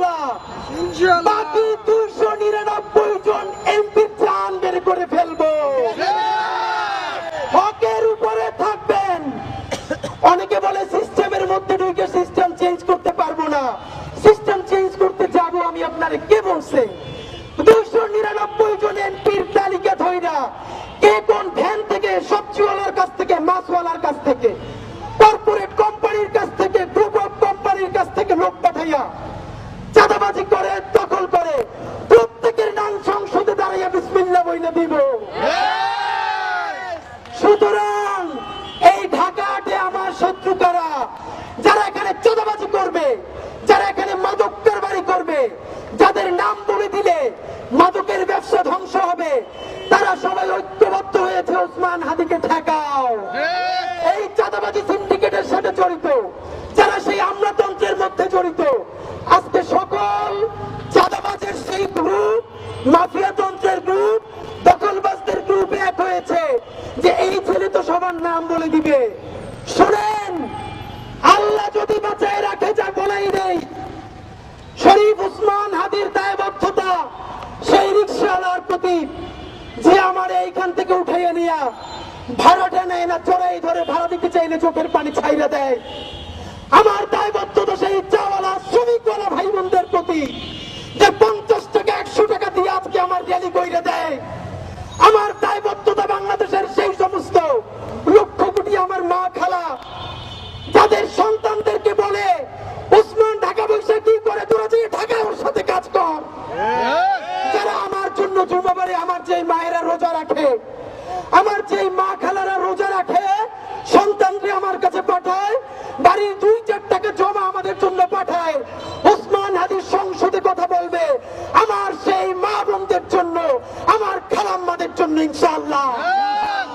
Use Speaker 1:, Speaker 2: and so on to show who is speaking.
Speaker 1: ইনশাআল্লাহ বাকি 299 জন এমপি জান বের করে ফেলবো। হকের উপরে থাকবেন। অনেকে বলে সিস্টেমের মধ্যে ঢুকে সিস্টেম চেঞ্জ করতে পারবো না। সিস্টেম চেঞ্জ করতে যাব আমি, আপনারে কে বলছে? 299 জন এমপির তালিকা ধইরা কে কোন ভ্যান থেকে, সবজিওয়ালার কাছ থেকে, মাছওয়ালার কাছ থেকে, কর্পোরেট কোম্পানির কাছ থেকে, গ্রুপ অফ কোম্পানির কাছ থেকে লোক পাঠাইয়া চাঁদাবাজি করে, দখল করে, প্রত্যেকের নাম সংসদে দাঁড়াইয়া বিসমিল্লাহ বইলে দিব। সুতরাং এই ঢাকাতে আমার শত্রু কারা? যারা এখানে চাঁদাবাজি করবে, যারা এখানে মাদক কারবারি করবে, যাদের নাম বলে দিলে মাদকের ব্যবসা ধ্বংস হবে, তারা সবাই ঐক্যবদ্ধ হয়েছে ওসমান হাদিকে ঠেকাও। এই চাঁদাবাজি সিন্ডিকেটের সাথে জড়িত, যারা সেই আমলাতন্ত্রের মধ্যে জড়িত, আজকে সকল চাঁদাবাজের সেই গ্রুপ, মাফিয়াতন্ত্রের গ্রুপ, দখলবাজদের গ্রুপ এক হয়েছে যে এই ছেলে তো সবার নাম বলে দিবে। শোনেন, আল্লাহ যদি বাঁচায় রাখে, যা বলাই নেই, শরীফ ওসমান হাদির দায়বদ্ধতা সেই রিকশাওয়ালার প্রতি যে আমার এইখান থেকে উঠাইয়া নিয়া ভাড়াটা নেয় না, চড়াই ধরে ভাড়া দিতে চাইলে চোখের পানি ছাইরা দেয়। আমার দায়বদ্ধতা সেই চাওয়ালা শ্রমিকওয়ালা ভাই বোনদের প্রতি যে 50 টাকা 100 টাকা দিয়ে আজকে আমার র্যালি কইরে দেয়। আমার দায়বদ্ধতা বাংলাদেশের সেই সমস্ত লক্ষ কোটি আমার মা খালা যাদের সন্তানদেরকে বলে ওসমান ঢাকা বসে কি করে, তোরা যে ঢাকায় ওর সাথে কাজ কর। যারা আমার জন্য জুমাবারে আমার যে মায়েরা রোজা রাখে, আমার যে মা খালারা রোজা রাখে, সন্তানরা আমার কাছে পাঠায়, বাড়ির 2-4 টাকা জমা আমাদের জন্য পাঠায়, ওসমান হাদির সংসদে কথা বলবে আমার সেই মা বোনদের জন্য, আমার খালাম্মাদের জন্য ইনশাআল্লাহ।